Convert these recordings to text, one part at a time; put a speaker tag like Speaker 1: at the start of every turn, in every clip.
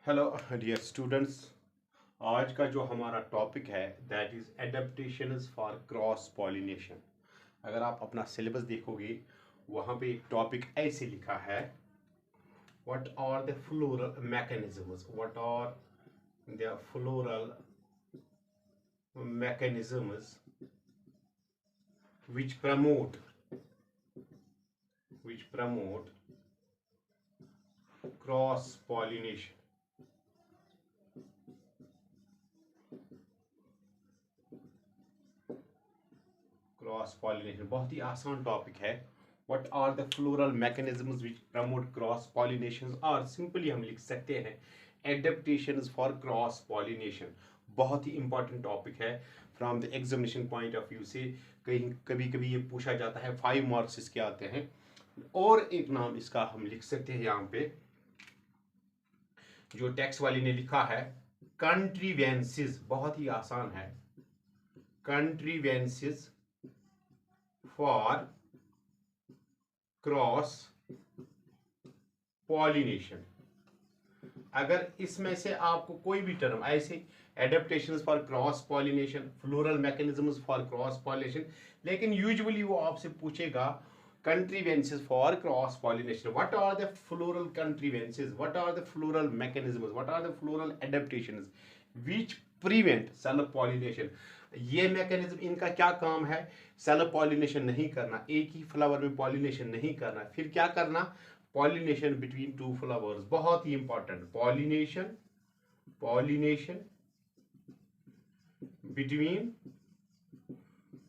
Speaker 1: Hello dear students. आज का जो हमारा टॉपिक है that is adaptations for cross pollination. अगर आप अपना सिलेबस देखोगे वहाँ पे एक टॉपिक ऐसे लिखा है, what are the floral mechanisms, what are the floral mechanisms which promote cross pollination। Cross pollination बहुत ही आसान टॉपिक है। What are the floral mechanisms which promote cross pollination, और सिंपली हम लिख सकते हैं एडेप्टेशंस फॉर क्रॉस पॉलिनेशन। बहुत ही इंपॉर्टेंट टॉपिक है from the examination point of view से। कहीं कभी कभी ये पूछा जाता है, 5 मार्क्स इसके आते हैं। और एक नाम इसका हम लिख सकते हैं यहाँ पे, जो टेक्स्ट वाली ने लिखा है, कंट्रीवेंसिस। बहुत ही आसान है, कंट्रीवेंसिस फॉर क्रॉस पॉलिनेशन। अगर इसमें से आपको कोई भी टर्म ऐसे, adaptations for cross pollination, floral mechanisms for cross pollination, लेकिन यूजुअली वो आपसे पूछेगा contrivances for cross pollination. What are the floral contrivances, what are the floral mechanisms, what are the floral adaptations which prevent self pollination. ये mechanism, इनका क्या काम है? Self pollination नहीं करना, एक ही फ्लावर में पॉलिनेशन नहीं करना, फिर क्या करना? Pollination between two flowers. बहुत ही important, pollination between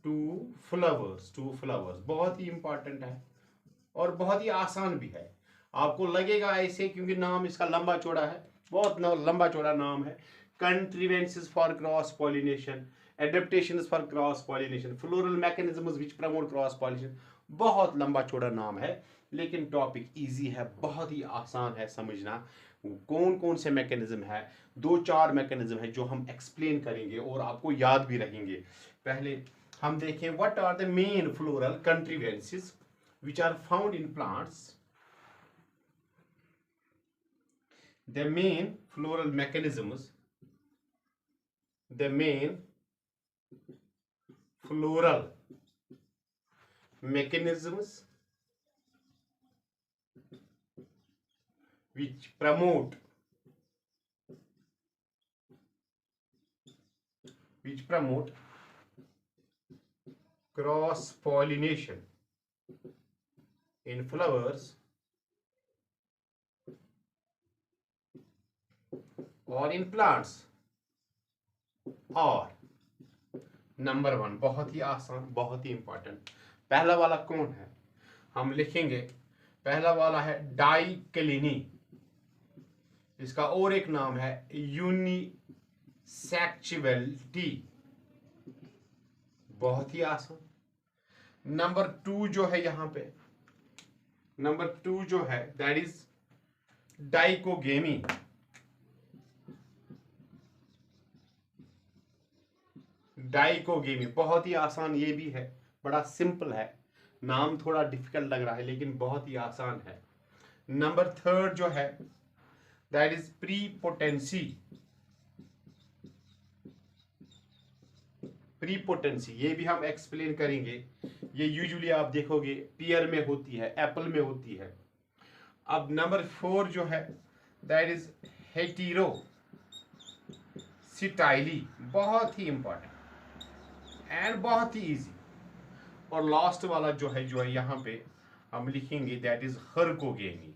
Speaker 1: two flowers बहुत ही इंपॉर्टेंट है और बहुत ही आसान भी है। आपको लगेगा ऐसे क्योंकि नाम इसका लंबा चौड़ा है, बहुत लंबा चौड़ा नाम है। Contrivances for cross pollination, adaptations for cross pollination, floral mechanisms which promote cross pollination. बहुत लंबा चौड़ा नाम है, लेकिन टॉपिक इजी है, बहुत ही आसान है समझना। कौन कौन से मैकेनिज्म है? 2-4 मैकेनिज्म है जो हम एक्सप्लेन करेंगे और आपको याद भी रहेंगे। पहले हम देखें, what are the main floral contrivances which are found in plants। The main floral mechanisms, the main floral mechanisms which promote cross pollination in flowers or in plants और नंबर 1, बहुत ही आसान, बहुत ही इंपॉर्टेंट। पहला वाला कौन है? हम लिखेंगे, पहला वाला है डाइक्लिनी। इसका और एक नाम है यूनिसेक्सुअलिटी। बहुत ही आसान। नंबर 2 जो है यहाँ पे, नंबर 2 जो है दैट इज डाइकोगेमी। डाइकोगेमी बहुत ही आसान ये भी है, बड़ा सिंपल है, नाम थोड़ा डिफिकल्ट लग रहा है लेकिन बहुत ही आसान है। नंबर 3 जो है दैट इज प्रीपोटेंसी। प्रीपोटेंसी ये भी हम एक्सप्लेन करेंगे। ये यूजुअली आप देखोगे पियर में होती है, एप्पल में होती है। अब नंबर 4 जो है दैट इज हेटेरोसिटाइली। बहुत ही इंपॉर्टेंट एंड बहुत ही इजी। और लास्ट वाला जो है यहाँ पे हम लिखेंगे दैट इज हर्कोगेमी।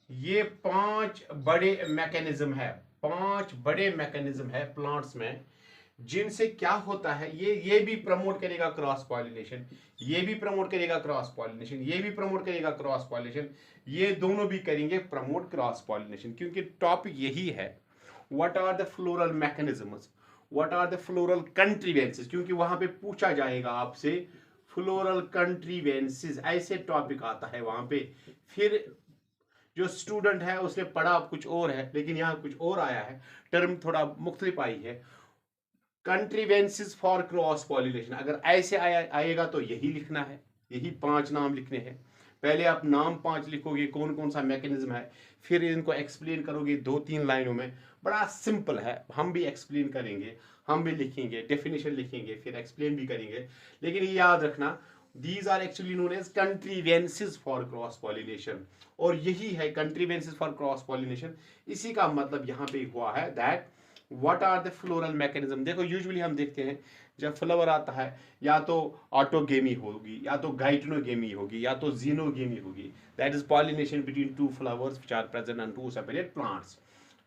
Speaker 1: ये 5 बड़े मैकेनिज्म है, 5 बड़े मैकेनिज्म है प्लांट्स में, जिनसे क्या होता है, ये भी प्रमोट करेगा क्रॉस पॉलिनेशन, ये भी प्रमोट करेगा क्रॉस पॉलिनेशन, ये भी प्रमोट करेगा क्रॉस पॉलिनेशन, ये दोनों भी करेंगे प्रमोट क्रॉस पॉलिनेशन। क्योंकि टॉपिक यही है, what are the floral mechanisms, what are the floral contrivances, क्योंकि वहां पे पूछा जाएगा आपसे फ्लोरल कंट्रीवेंसेस, ऐसे टॉपिक आता है वहां पे। फिर जो स्टूडेंट है उसने पढ़ा कुछ और है, लेकिन यहाँ कुछ और आया है, टर्म थोड़ा मुख्तलिफ आई है। कंट्रीवेंसेस फॉर क्रॉस पॉलिनेशन अगर ऐसे आएगा तो यही लिखना है, यही 5 नाम लिखने हैं। पहले आप नाम 5 लिखोगे, कौन कौन सा मैकेनिज्म है, फिर इनको एक्सप्लेन करोगे 2-3 लाइनों में। बड़ा सिंपल है, हम भी एक्सप्लेन करेंगे, हम भी लिखेंगे, डेफिनेशन लिखेंगे, फिर एक्सप्लेन भी करेंगे। लेकिन ये याद रखना, these are actually known as contrivances for cross pollination, और यही है कंट्रीवेंसेस फॉर क्रॉस पॉलिनेशन। इसी का मतलब यहाँ पे हुआ है that what are the floral mechanism. देखो यूजुअली हम देखते हैं जब फ्लावर आता है, या तो ऑटोगेमी होगी, या तो गाइटनोगेमी होगी, या तो जीनोगेमी होगी, that is pollination between two flowers which are present on two separate plants.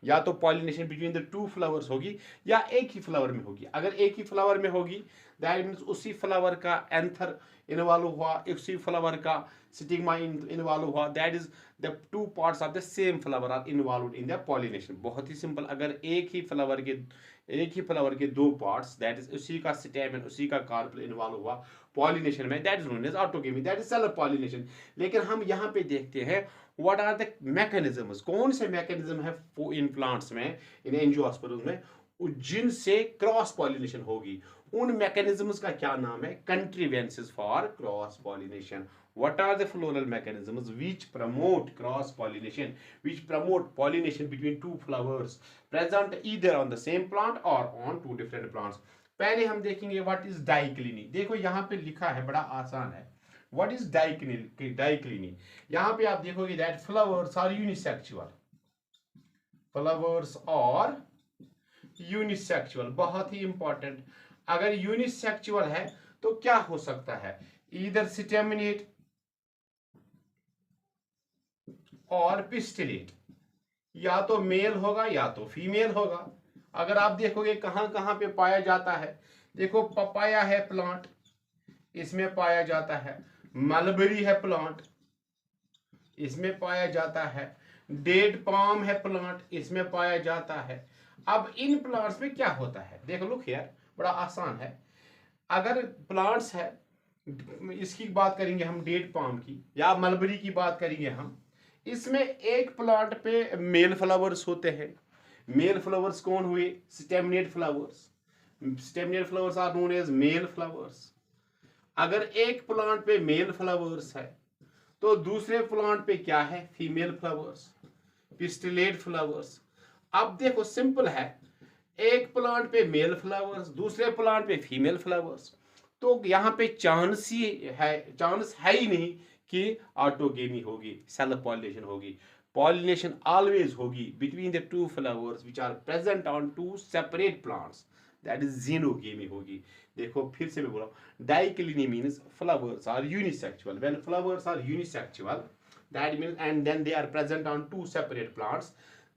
Speaker 1: या तो pollination between the two flowers होगी, या एक ही फ्लावर में होगी। अगर एक ही फ्लावर में होगी दैट मीन्स उसी फ्लावर का एंथर इन्वॉल्व हुआ, उसी फ्लावर का स्टिग्मा इन्वॉल्व हुआ, that is the two parts of the same flower are involve in the pollination. बहुत ही सिंपल, अगर एक ही फ्लावर के दो पार्ट्स, दैट इज उसी का स्टेम उसी का कार्पेल इन्वॉल्व हुआ पॉलिनेशन में, that is known as autogamy, that is self pollination. लेकिन हम यहाँ पे देखते हैं व्हाट आर द मैकेनिज्म्स, कौन से मैकेनिज्म है इन प्लांट्स में, इन एंजियोस्पर्म्स में, जिनसे क्रॉस पॉलिनेशन होगी। उन मैकेनिज्म्स का क्या नाम है? Contrivances for cross pollination. What are the floral mechanisms which promote cross pollination, which promote pollination between two flowers present either on the same plant or on two different plants? पहले हम देखेंगे what is डाइक्लिनी। देखो यहाँ पे लिखा है, बड़ा आसान है। What is डाइक्लिनी? यहाँ पे आप देखोगे that flowers are unisexual. Flowers are unisexual, बहुत ही इंपॉर्टेंट। अगर यूनिसेक्सुअल है तो क्या हो सकता है? ईदर स्टेमिनेट और पिस्टिलेट, या तो मेल होगा या तो फीमेल होगा। अगर आप देखोगे कहां कहां पे पाया जाता है, देखो पपाया है प्लांट, इसमें पाया जाता है। मलबेरी है प्लांट, इसमें पाया जाता है। डेड पाम है प्लांट, इसमें पाया जाता है। अब इन प्लांट्स में क्या होता है, देखो लुक हियर, बड़ा आसान है। अगर प्लांट्स है, इसकी बात करेंगे हम डेड पाम की, या मलबेरी की बात करेंगे हम, इसमें एक प्लांट पे मेल फ्लावर्स होते हैं। मेल फ्लावर्स कौन हुए? Staminate flowers. Staminate flowers are known as male flowers. अगर एक प्लांट पे मेल फ्लावर्स है तो दूसरे प्लांट पे क्या है? Female flowers, pistillate flowers. अब देखो सिंपल है, एक प्लांट पे मेल फ्लावर्स, दूसरे प्लांट पे फीमेल फ्लावर्स, तो यहाँ पे चांस है ही नहीं कि ऑटोगेमी होगी, सेल्फ पॉलिनेशन होगी। पॉलिनेशन ऑलवेज होगी between the two flowers which are present on two separate plants, that is xenogamy होगी। देखो फिर से मैं बोला, dicliny means flowers are unisexual. When flowers are unisexual, that means and then they are present on two separate plants,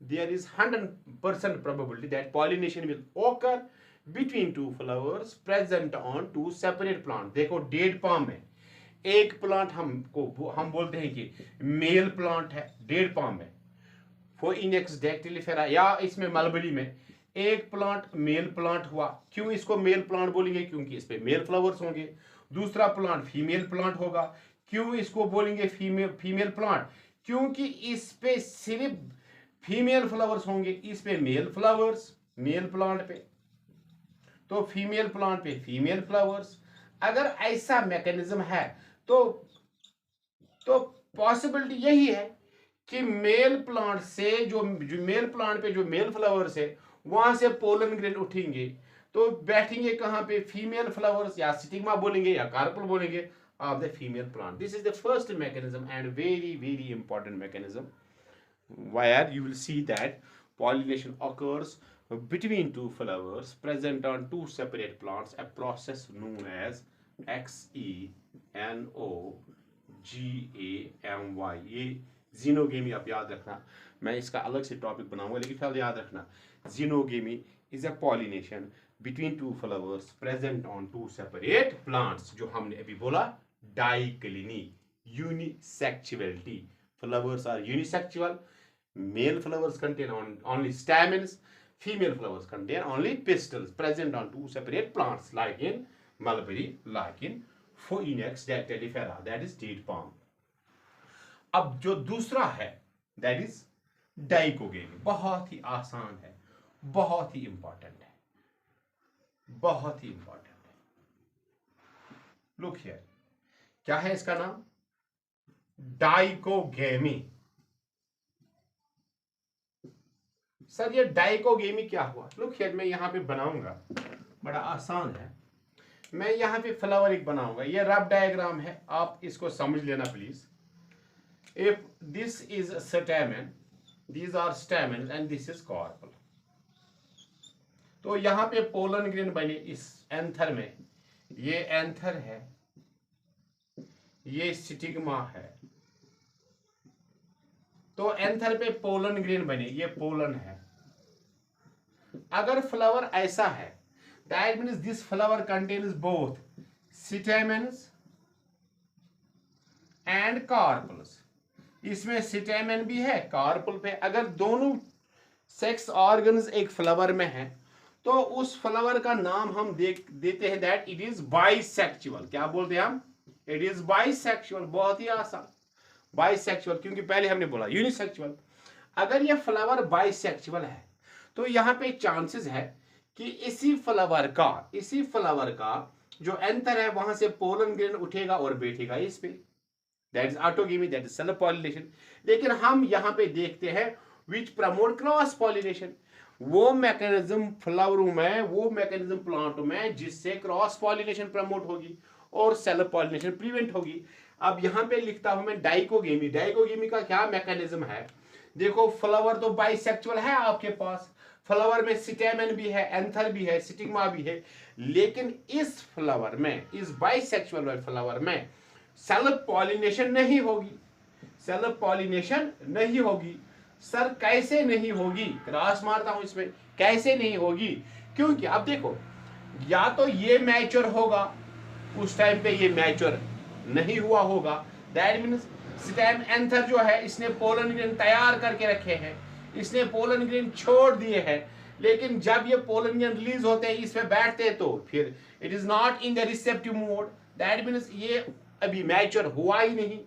Speaker 1: there is 100% probability that pollination will occur between two flowers present on two separate plants। देखो dead palm में एक plant हम बोलते हैं कि male plant है, dead palm में फोइनेक्स डैक्टिलिफेरा, या इसमें मलबेरी में एक प्लांट मेल प्लांट हुआ। क्यों इसको मेल प्लांट बोलेंगे? क्योंकि इस पे मेल फ्लावर्स होंगे। दूसरा प्लांट फीमेल प्लांट होगा। क्यों इसको बोलेंगे फीमेल प्लांट? क्योंकि इस पे सिर्फ फीमेल फ्लावर्स होंगे, इस पे मेल फ्लावर्स, मेल प्लांट पे तो फीमेल प्लांट पे फीमेल फ्लावर्स। अगर ऐसा मैकेनिज्म है तो पॉसिबिलिटी यही है कि मेल प्लांट से जो मेल प्लांट पे जो मेल फ्लावर्स है वहां से पोलन ग्रेन उठेंगे, तो बैठेंगे कहां पे? फीमेल फ्लावर्स, या स्टिग्मा बोलेंगे या कार्पेल बोलेंगे of the female plant. This is the first mechanism and very important mechanism where you will see that pollination occurs between two flowers present on two separate plants, a process known as XENOGAMY। ये xenogamy आप याद रखना, मैं इसका अलग से topic बनाऊंगा, लेकिन फिलहाल याद रखना, xenogamy is a pollination between two flowers present on two separate plants, जो हमने अभी बोला डाइक्लिनी, unisexuality। Flowers are unisexual. Male flowers contain only stamens. Female flowers contain only pistils present on two separate plants, like in mulberry, like in Phoenix dactylifera, that is date palm। अब जो दूसरा है that is dichogamy, बहुत ही आसान है, बहुत ही इंपॉर्टेंट है, बहुत ही इंपॉर्टेंट है। लुक हियर, क्या है इसका नाम? डाइकोगेमी। सर ये डाइकोगेमी क्या हुआ? लुक हियर, मैं यहां पे बनाऊंगा, बड़ा आसान है। मैं यहां पे फ्लावर एक बनाऊंगा, ये रफ डायग्राम है, आप इसको समझ लेना please. If this is स्टेमन, these are stamens and this is carpel। तो यहां पे पोलन ग्रेन बने इस एंथर में, ये एंथर है, ये स्टिग्मा है। तो एंथर पे पोलन ग्रेन बने, ये पोलन है। अगर फ्लावर ऐसा है, that means this flower contains both stamens and carpels. इसमें स्टेमेन भी है, कार्पल पे। अगर दोनों सेक्स ऑर्गन्स एक फ्लावर में है तो उस फ्लावर का नाम हम देते हैं दैट इट इज बाइसेक्सुअल। क्या बोलते हैं हम? It is bisexual. बहुत ही आसान, बाइसेक्सुअल, क्योंकि पहले हमने बोला यूनिसेक्सुअल। अगर यह फ्लावर बाइसेक्सुअल है तो यहां पे चांसेस है कि इसी फ्लावर का जो एंथर है वहां से पोलन ग्रेन उठेगा और बैठेगा इस पे। That is autogamy, that is self pollination. लेकिन हम यहां पे देखते हैं विच प्रमोट क्रॉस पॉलिनेशन, वो मैकेनिज्म फ्लावरों में, वो मैकेनिज्म प्लांट में जिससे क्रॉस पॉलिनेशन प्रमोट होगी और सेल्फ पॉलिनेशन प्रिवेंट होगी। अब यहां पे लिखता हूं मैं डाइकोगेमी। डाइकोगेमी का क्या मैकेनिज्म है? देखो, फ्लावर तो बाइसेक्सुअल है आपके पास, फ्लावर में स्टेमेन भी है, एंथर भी है, स्टिग्मा भी है, लेकिन इस फ्लावर में, इस बाइसेक्सुअल फ्लावर में सेल्फ पॉलिनेशन नहीं होगी। सेल्फ पॉलिनेशन नहीं होगी। सर कैसे नहीं होगी? क्रॉस मारता हूं इसमें, कैसे नहीं होगी? क्योंकि अब देखो, या तो ये मैच्योर होगा, उस टाइम पे ये मैच्योर नहीं हुआ होगा, दैट मीन्स स्टेम एंथर जो है इसने पोलन ग्रेन तैयार करके रखे हैं, इसने पोलन ग्रेन छोड़ दिए हैं, लेकिन जब ये पोलन ग्रेन रिलीज होते हैं, इस पे बैठते हैं, तो फिर it is not in the receptive mode, that means ये अभी मैच्योर हुआ ही नहीं।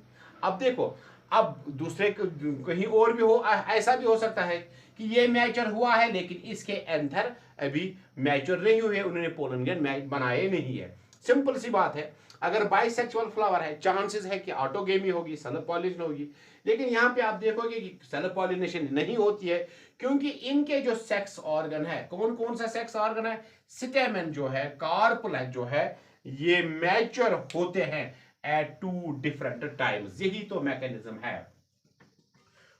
Speaker 1: अब देखो, अब दूसरे कहीं और भी हो, ऐसा भी हो सकता है कि ये मैच्योर हुआ है लेकिन इसके एंथर अभी मैच्योर नहीं हुए, उन्होंने पोलन ग्रेन बनाए नहीं है। सिंपल सी बात है। अगर बाइसेक्सुअल फ्लावर है, चांसेस है कि ऑटोगेमी होगी, सेल्फ पॉलिनेशन होगी। लेकिन यहां पे आप देखोगे कि सेल्फ पॉलिनेशन नहीं होती है, क्योंकि इनके जो सेक्स ऑर्गन है, कौन कौन सा सेक्स ऑर्गन है? स्टेमेन जो है, कार्पल जो है, ये मैच्योर होते हैं at two different times। यही तो मैकेनिज्म है।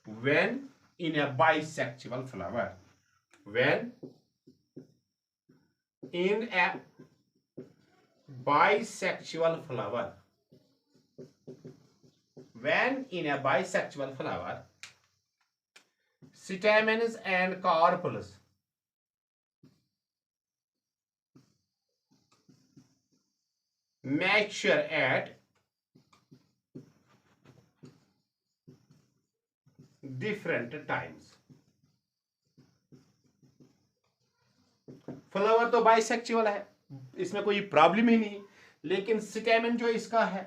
Speaker 1: when in a bisexual flower, when in a bisexual flower, when in a bisexual flower, stamens and carpels mature at different times. Flower तो बाइसेक्सुअल है, इसमें कोई प्रॉब्लम ही नहीं, लेकिन स्टेमेन जो इसका है,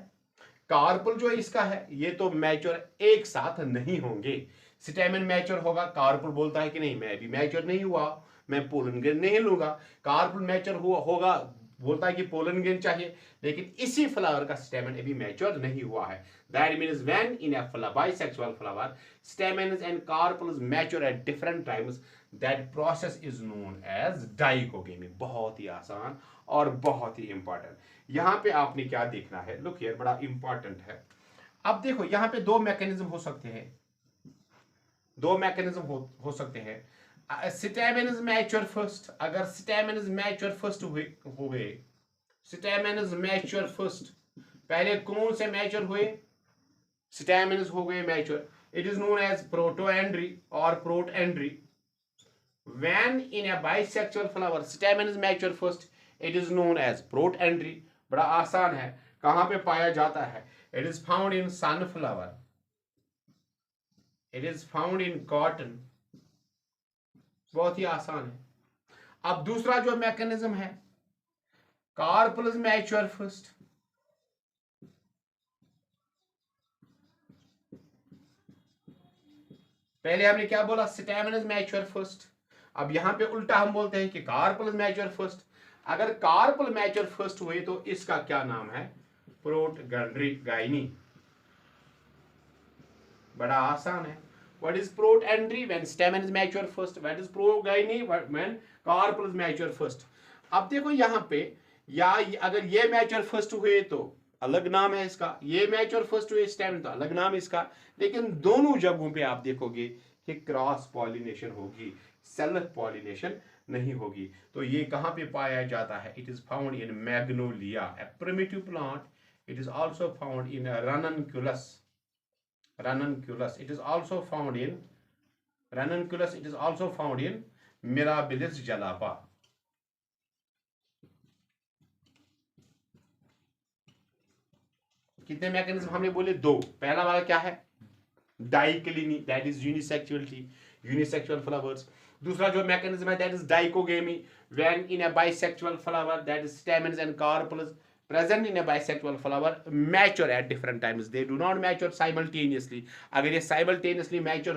Speaker 1: कार्पल जो इसका है, ये तो मैच्योर एक साथ नहीं होंगे। स्टेमेन मैच्योर होगा, कार्पल बोलता है कि नहीं मैं अभी मैच्योर नहीं हुआ, मैं पोलन ग्रेन नहीं लूंगा। कार्पल मैच्योर हुआ होगा, बोलता है कि पोलन ग्रेन चाहिए, लेकिन इसी फ्लावर का स्टेमेन अभी मैच्योर नहीं हुआ है। That means when in a bisexual flower stamens and carpels mature at different times, that process is known as dichogamy. बहुत ही आसान और बहुत ही इंपॉर्टेंट। यहां पे आपने क्या देखना है, लुक हियर, बड़ा इंपॉर्टेंट है। अब देखो, यहां पे दो मैकेनिज्म हो सकते हैं, दो मैकेनिज्म हो सकते हैं। स्टेमेन्स मैच्योर फर्स्ट, अगर स्टेमेन्स मैच्योर फर्स्ट हो गए, स्टेमेन्स मैच्योर फर्स्ट, पहले कौन से मैच्योर हुए? स्टेमेन्स हो गए mature, it is known as protoandry or protandry। when in a bisexual flower stamens mature first, it is known as protandry। बड़ा आसान है, कहां पे पाया जाता है? it is found in sunflower, it is found in cotton। बहुत ही आसान है। अब दूसरा जो मैकेनिज्म है, कार्पल्स मैच्योर फर्स्ट, पहले हमने क्या बोला? स्टेमेन्स मैच्योर फर्स्ट। अब यहां पे उल्टा हम बोलते हैं कि कार्पल्स मैच्योर फर्स्ट। अगर कार्पल मैच्योर फर्स्ट हुए तो इसका क्या नाम है? प्रोटगैंड्री गाइनी। बड़ा आसान है। What is protandry? When stamen is mature first. What is progyny? When carpel is mature first. अब देखो यहाँ पे, या अगर ये मैच्योर फर्स्ट हुए तो अलग नाम है इसका, ये मैच्योर फर्स्ट हुए स्टेम तो अलग नाम है इसका, लेकिन दोनों जगहों पे आप देखोगे कि क्रॉस पॉलिनेशन होगी, सेल्फ पॉलिनेशन नहीं होगी। तो ये कहाँ पे पाया जाता है? It is found in Magnolia, A primitive plant. It is also found in ranunculus. It is also found in ranunculus. It is also found in Mirabilis jalapa. कितने मैकेनिज्म हमने बोले? दो। पहला वाला क्या है? Dicliny, that is unisexuality, unisexual flowers. दूसरा जो मैकेनिज्म है that is dichogamy, when in a bisexual flower that is stamens and carpels present in a bisexual flower mature at different times, they do not mature simultaneously। अगर ये simultaneously mature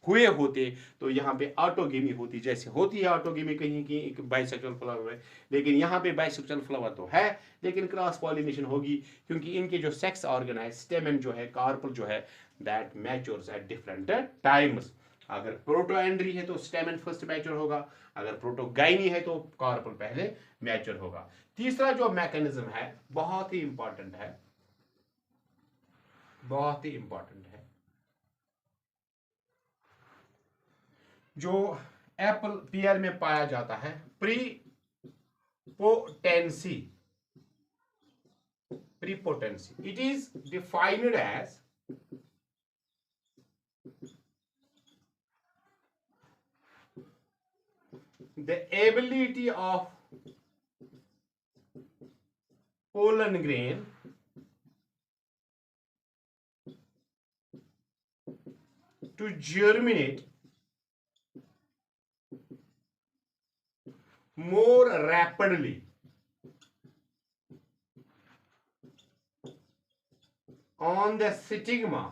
Speaker 1: हुए होते तो यहाँ पे ऑटोगेमी होती, जैसे होती है ऑटोगेमी कहीं की एक बाइसेक्सुअल फ्लावर में, लेकिन यहाँ पे बाइसेक्सुअल फ्लावर तो है लेकिन क्रॉस पॉलिनेशन होगी, क्योंकि इनके जो सेक्स ऑर्गन है, स्टेमन जो है, कार्पल जो है, that matures at different times. अगर प्रोटोएंड्री है तो स्टेमन फर्स्ट मैच्योर होगा, अगर प्रोटोगाइनी है तो कार्पल पहले मैच्योर होगा। तीसरा जो मैकेनिज्म है बहुत ही इंपॉर्टेंट है, बहुत ही इंपॉर्टेंट है, जो एप्पल पियर में पाया जाता है, prepotency. Prepotency, it is defined as the ability of pollen grain to germinate more rapidly on the stigma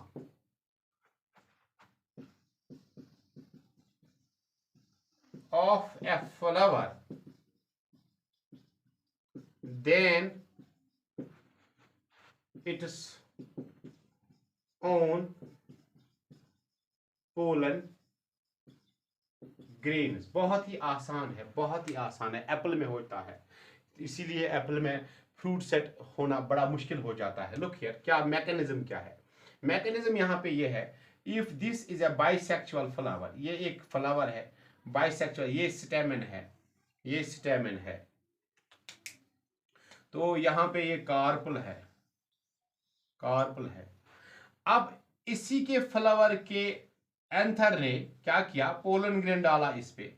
Speaker 1: of a flower than its own pollen grains. बहुत ही आसान है, बहुत ही आसान है, एप्पल में होता है, इसीलिए एप्पल में फ्रूट सेट होना बड़ा मुश्किल हो जाता है। लुक हियर, क्या मैकेनिज्म क्या है? मैकेनिज्म यहाँ पे ये है, if this is a bisexual flower, ये एक फ्लावर है बाइसेक्सुअल, ये स्टेमन है, ये स्टेमन है, तो यहाँ पे ये कार्पल है, कार्पल है। अब इसी के फ्लावर के एंथर ने क्या किया? पोलन ग्रेन डाला इस पे,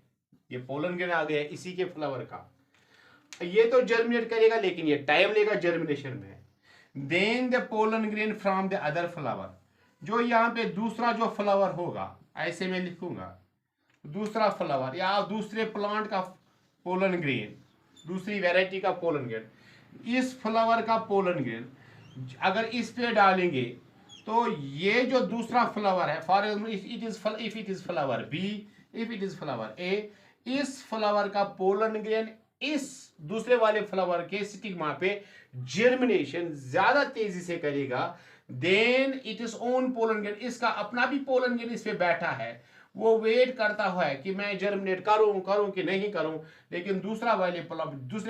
Speaker 1: ये पोलन ग्रेन आ गया इसी के फ्लावर का, ये तो जर्मिनेट करेगा लेकिन ये टाइम लेगा जर्मिनेशन में। Then the pollen grain from the other flower, जो यहाँ पे दूसरा जो फ्लावर होगा, ऐसे मैं लिखूंगा, दूसरा फ्लावर या दूसरे प्लांट का पोलन ग्रेन, दूसरी वैरायटी का पोलन ग्रेन, इस फ्लावर का पोलन ग्रेन अगर इस पे डालेंगे तो ये जो दूसरा फ्लावर है, for example if it is flower B, if it is flower A, इस फ्लावर का पोलन ग्रेन इस दूसरे वाले फ्लावर के स्टिग्मा पे जर्मिनेशन ज्यादा तेजी से करेगा than it is own pollen grain. इसका अपना भी पोलन ग्रेन इस पे बैठा है, वो वेट करता हुआ है कि मैं जर्मिनेट करूं कि नहीं करूं, लेकिन दूसरे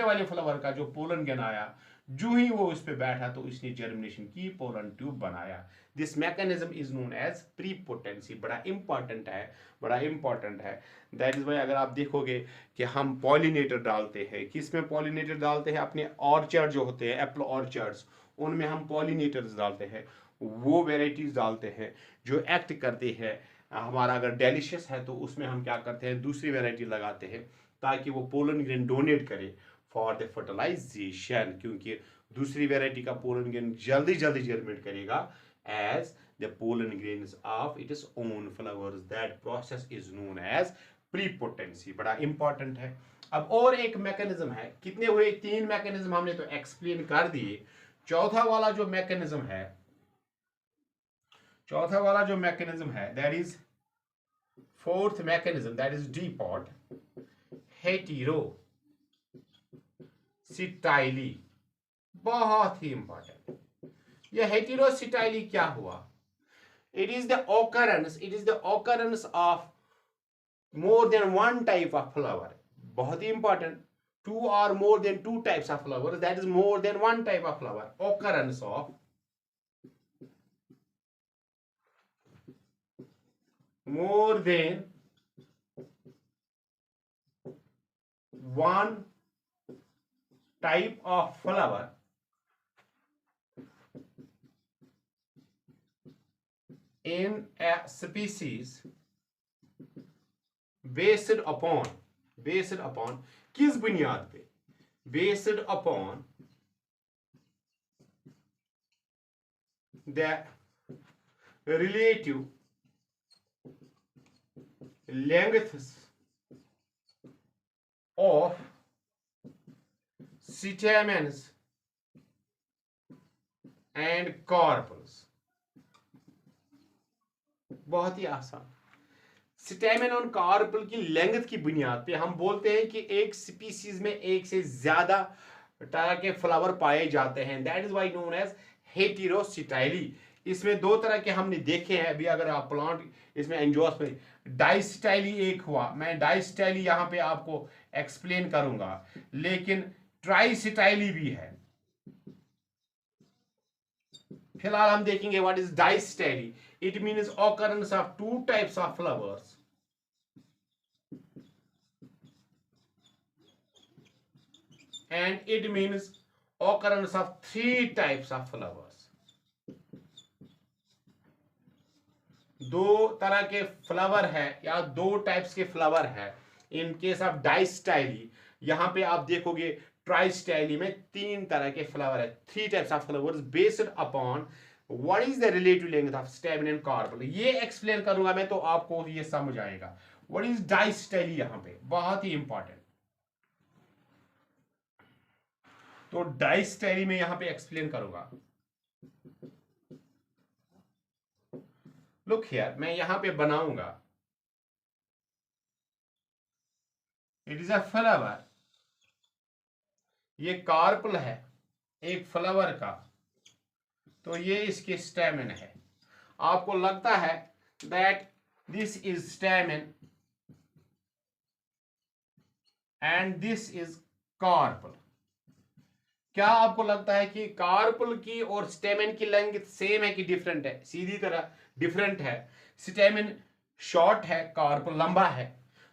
Speaker 1: वाले फ्लावर का जो पोलन ग्रेन आया, जो ही वो उस पे बैठा तो इसने जर्मिनेशन की, पोलन ट्यूब बनाया। This mechanism is known as prepotency. बड़ा इंपॉर्टेंट है, बड़ा इंपॉर्टेंट है। दैट इज वाई अगर आप देखोगे कि हम पॉलिनेटर डालते हैं, किसमें पॉलिनेटर डालते हैं? अपने ऑर्चर्ड जो होते हैं, एप्पल ऑर्चर्ड्स, उनमें हम पॉलिनेटर्स डालते हैं, वो वेराइटीज डालते हैं जो एक्ट करते हैं। हमारा अगर डेलिशियस है तो उसमें हम क्या करते हैं? दूसरी वेराइटी लगाते हैं ताकि वो पोलन ग्रेन डोनेट करे फॉर द फर्टिलाइजेशन, क्योंकि दूसरी वेराइटी का पोलन ग्रेन जल्दी जल्दी जर्मिनेट करेगा as the pollen grains of its own flowers. That process is known as prepotency. बड़ा इंपॉर्टेंट है। अब और एक मैकेनिज्म है, कितने हुए? 3 मैकेनिज्म हमने तो एक्सप्लेन कर दिए। चौथा वाला जो मैकेनिज्म है, चौथा वाला जो मैकेनिज्म है that is fourth mechanism, that is depot heterostyly. बहुत ही इंपॉर्टेंट, ये हेटेरोसिटाइली क्या हुआ? it is the occurrence of more than one type of flower. बहुत ही important. Two or more than two types of flowers, that is more than one type of flower. Occurrence of more than one type of flower in a species based upon किस बुनियाद पे? Based upon the relative lengths of stamens and carpels. बहुत ही आसान. Stamen और carpel की length की बुनियाद पे हम बोलते हैं कि एक स्पीसीज में एक से ज्यादा तरह के फ्लावर पाए जाते हैं. That is why known as heterostyly. इसमें दो तरह के हमने देखे हैं. अभी अगर आप प्लांट इसमें एंजियोस्पर्म, डाइस्टाइली एक हुआ, मैं डाइस्टाइली यहां पे आपको एक्सप्लेन करूंगा, लेकिन ट्राइस्टाइली भी है. फिलहाल हम देखेंगे what is distyly. It means occurrence of two types of flowers and it means occurrence of three types of flowers. दो तरह के फ्लावर है या दो टाइप्स के फ्लावर है. इन केस ऑफ डाइस्टाइली, यहां पे आप देखोगे ट्राइस्टाइली में तीन तरह के फ्लावर है. Three types of flowers based upon What is the relative length of stamen and carpel? ये एक्सप्लेन करूंगा मैं तो आपको ये समझ आएगा. What is डाइस्टाइली यहां पे बहुत ही इंपॉर्टेंट. तो डाइस्टाइली में यहां पे एक्सप्लेन करूंगा. लुक हियर, मैं यहां पे बनाऊंगा. It is a flower. ये कार्पल है एक फ्लावर का, तो ये इसके स्टेमेन है. आपको लगता है that this is stamen and this is carpel. क्या आपको लगता है कि कार्पल की और स्टेमेन की लेंथ सेम है कि डिफरेंट है? सीधी तरह डिफरेंट है. स्टेमेन शॉर्ट है, कार्पल लंबा है.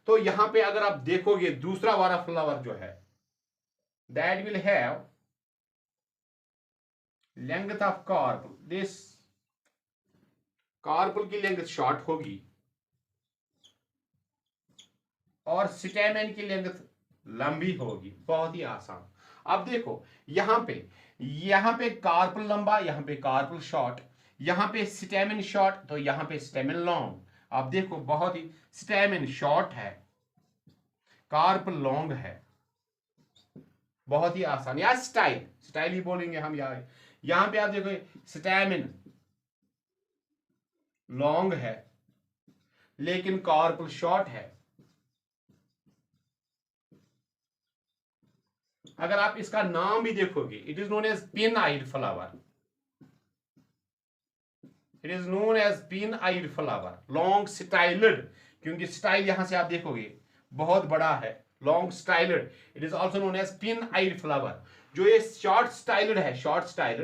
Speaker 1: तो यहां पे अगर आप देखोगे दूसरा वाला फ्लावर जो है, that will have length of carpel. This carpel की लेंथ शॉर्ट होगी और स्टेमेन की लेंथ लंबी होगी. बहुत ही आसान. अब देखो यहां पे कार्पल लंबा, यहां पे कार्पल शॉर्ट, यहां पे स्टेमेन शॉर्ट, तो यहां पे स्टेमेन लॉन्ग. आप देखो बहुत ही, स्टेमेन शॉर्ट है, कार्पल लॉन्ग है. बहुत ही आसान. या स्टाइल ही बोलेंगे हम. यहां पे आप देखो स्टेमेन लॉन्ग है लेकिन कार्पल शॉर्ट है. अगर आप इसका नाम भी देखोगे, it is known as pin eyed flower. It is known as pin eyed flower. Long styled, क्योंकि स्टाइल यहां से आप देखोगे बहुत बड़ा है. Long styled. It is also known as pin eyed flower. जो ये शॉर्ट स्टाइल्ड है, short styled,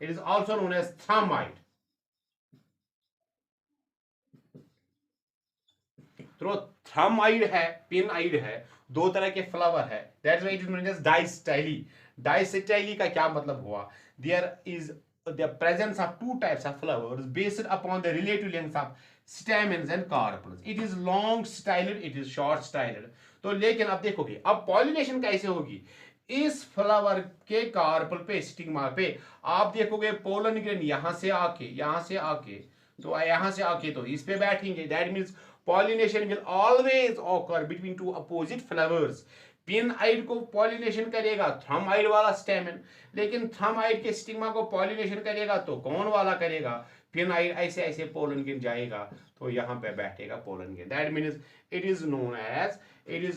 Speaker 1: it is also known as thumb eyed. तो थंब आइड है, पिन आइड है, दो तरह के फ्लावर है. That's why it is known as distyly. Distyly का क्या मतलब हुआ? There is the presence of two types of flowers based upon the relative length of stamens and carpels. It is long styled, it is short styled. तो लेकिन अब देखोगे अब pollination कैसे होगी. इस फ्लावर के कार्पल पे, स्टिग्मा पे आप देखोगे पोलन ग्रेन यहां से आके तो इस पे बैठेंगे. That means pollination will always occur between two opposite flowers. Pin eyed को पॉलिनेशन करेगा थंब आइड वाला स्टेमन, लेकिन थंब आइड के स्टिग्मा को पॉलिनेशन करेगा तो कौन वाला करेगा? Pin eyed. ऐसे ऐसे पोलन ग्रेन जाएगा तो यहां पे बैठेगा pollen grain. That means it is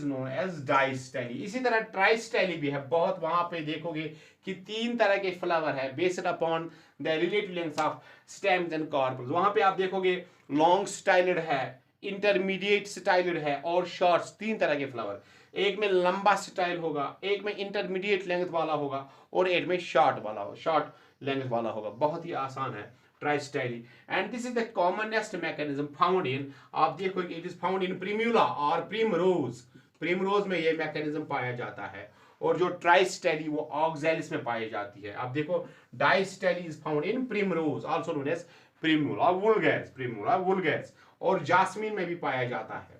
Speaker 1: known as distyly. इसी तरह ट्राइस्टाइली भी है. बहुत वहां पे देखोगे कि 3 तरह के फ्लावर है based upon the relative length of stems and carpels. वहां पे आप देखोगे लॉन्ग स्टाइल्ड है, इंटरमीडिएट स्टाइल्ड है और शॉर्ट्स, 3 तरह के फ्लावर। एक में लंबा स्टाइल होगा, एक में इंटरमीडिएट लेंथ वाला होगा और एक में शॉर्ट वाला होगा, शॉर्ट लेंथ वाला होगा। बहुत ही आसान है tristyly, and this is the commonest mechanism found in, आप देखो it is found in Primula और प्रिमरोज। प्रिमरोज में ये मैकेनिज्म पाया जाता है। और जो ट्राइस्टेली वो ऑक्सैलिस में पाई जाती है। आप देखो distyly is found in primrose also known as Primula vulgaris, Primula vulgaris. और जास्मीन में भी पाया जाता है,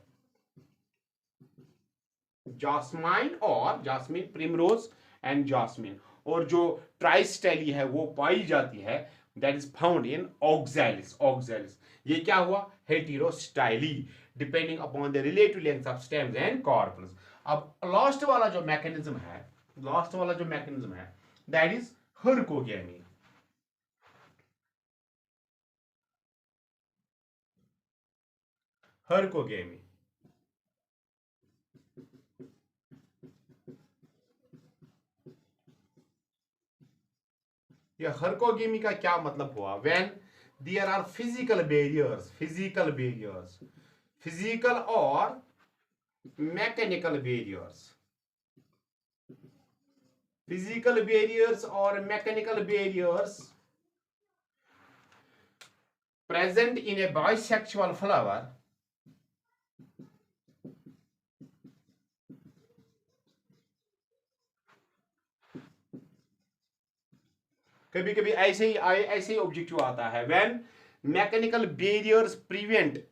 Speaker 1: जास्माइन और जास्मीन, प्रिमरोज एंड जास्मीन। और जो ट्राइस्टेली है वो पाई जाती है, that is found in oxalis, oxalis. ये क्या हुआ, हेटेरोस्टाइली, depending upon the relative length of stems and carpels. अब लास्ट वाला जो मैकेनिज्म है, लास्ट वाला जो मैकेनिज्म है दैट इज हर्कोगेमी। हर्कोगेमी, ये हर्कोगेमी का क्या मतलब हुआ, when there are physical barriers, physical barriers, physical और मैकेनिकल बैरियर्स, फिजिकल बैरियर्स और mechanical barriers present in a bisexual flower कभी कभी ऐसे ही ऑब्जेक्टिव आता है, when mechanical barriers prevent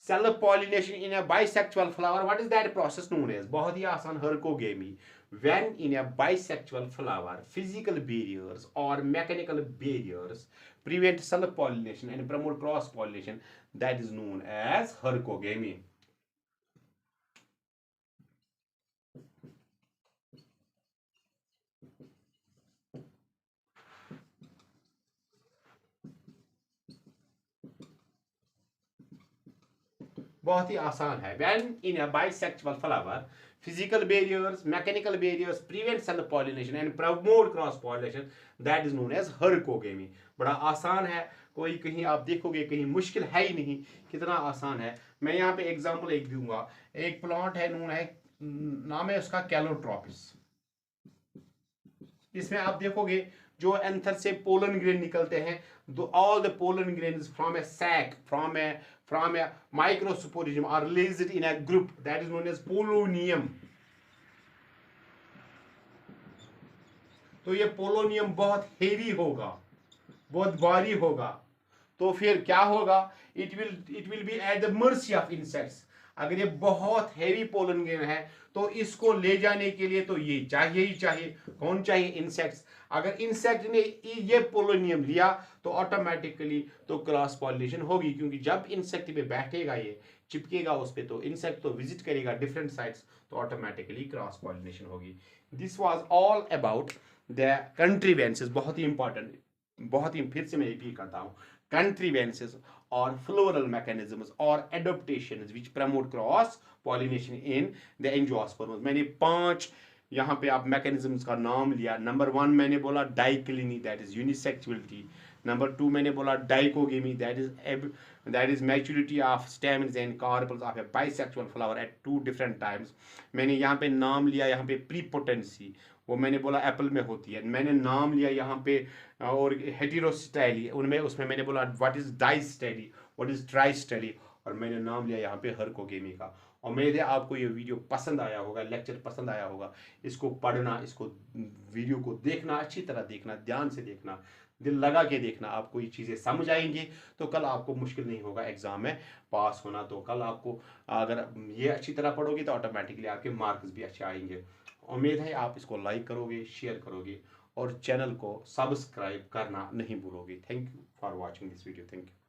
Speaker 1: self pollination in a bisexual flower, what is that process known as, बहुत ही आसान, हर्कोगेमी। when in a bisexual flower physical barriers or mechanical barriers prevent self pollination and promote cross pollination, that is known as hurcogamy. बहुत ही आसान है, when in a bisexual flower physical barriers mechanical barriers prevent self pollination and promote cross pollination, that is known as hurcogamy। बड़ा आसान है, कोई कहीं आप देखोगे कहीं मुश्किल है ही नहीं, कितना आसान है। मैं यहाँ पे एग्जांपल एक दूंगा, एक प्लांट है, नोन है, नाम है उसका कैलोट्रोपिस। इसमें आप देखोगे जो एंथर से पोलन ग्रेन निकलते हैं, all the pollen grains from a sac, from a microsporidium are released in a group that is known as polonium। तो ये पोलोनियम बहुत हेवी होगा, बहुत भारी होगा, तो फिर क्या होगा, it will be at the mercy of insects. अगर ये बहुत हेवी पोलन ग्रेन है तो इसको ले जाने के लिए तो ये चाहिए ही चाहिए, कौन चाहिए, इंसेक्ट्स। अगर इंसेक्ट ने ये पोलोनियम लिया तो ऑटोमेटिकली तो क्रॉस पॉलिनेशन होगी, क्योंकि जब इंसेक्ट पे बैठेगा, ये चिपकेगा उस पर, तो इंसेक्ट तो विजिट करेगा डिफरेंट साइट्स, तो ऑटोमेटिकली क्रॉस पॉलिनेशन होगी। This was all about the contrivances, बहुत ही इंपॉर्टेंट, बहुत ही, फिर से मैं रिपीट करता हूँ, contrivances or floral mechanisms or adaptations which promote cross pollination in the angiosperms। मैंने 5 यहाँ पे आप मैकेनिज्म्स का नाम लिया। नंबर 1 मैंने बोला dicliny, that is unisexuality. Number 2 मैंने बोला dichogamy, that is maturity of stems and carpels of a bisexual flower at 2 different times. मैंने यहाँ पे नाम लिया, यहाँ पे प्रीपोटेंसी, वो मैंने बोला एप्पल में होती है। मैंने नाम लिया यहाँ पे, और हेटेरोस्टाइली, उनमें उसमें मैंने बोला व्हाट इज डाइस्टेली, व्हाट इज ट्राइस्टेली, और मैंने नाम लिया यहाँ पे हर्कोगेमी का। उम्मीद है आपको ये वीडियो पसंद आया होगा, लेक्चर पसंद आया होगा। इसको पढ़ना, इसको वीडियो को देखना, अच्छी तरह देखना, ध्यान से देखना, दिल लगा के देखना, आपको ये चीज़ें समझ आएंगी तो कल आपको मुश्किल नहीं होगा एग्जाम में पास होना। तो कल आपको अगर ये अच्छी तरह पढ़ोगे तो ऑटोमेटिकली आपके मार्क्स भी अच्छे आएंगे। उम्मीद है आप इसको लाइक करोगे, शेयर करोगे और चैनल को सब्सक्राइब करना नहीं भूलोगे। Thank you for watching this video, thank you.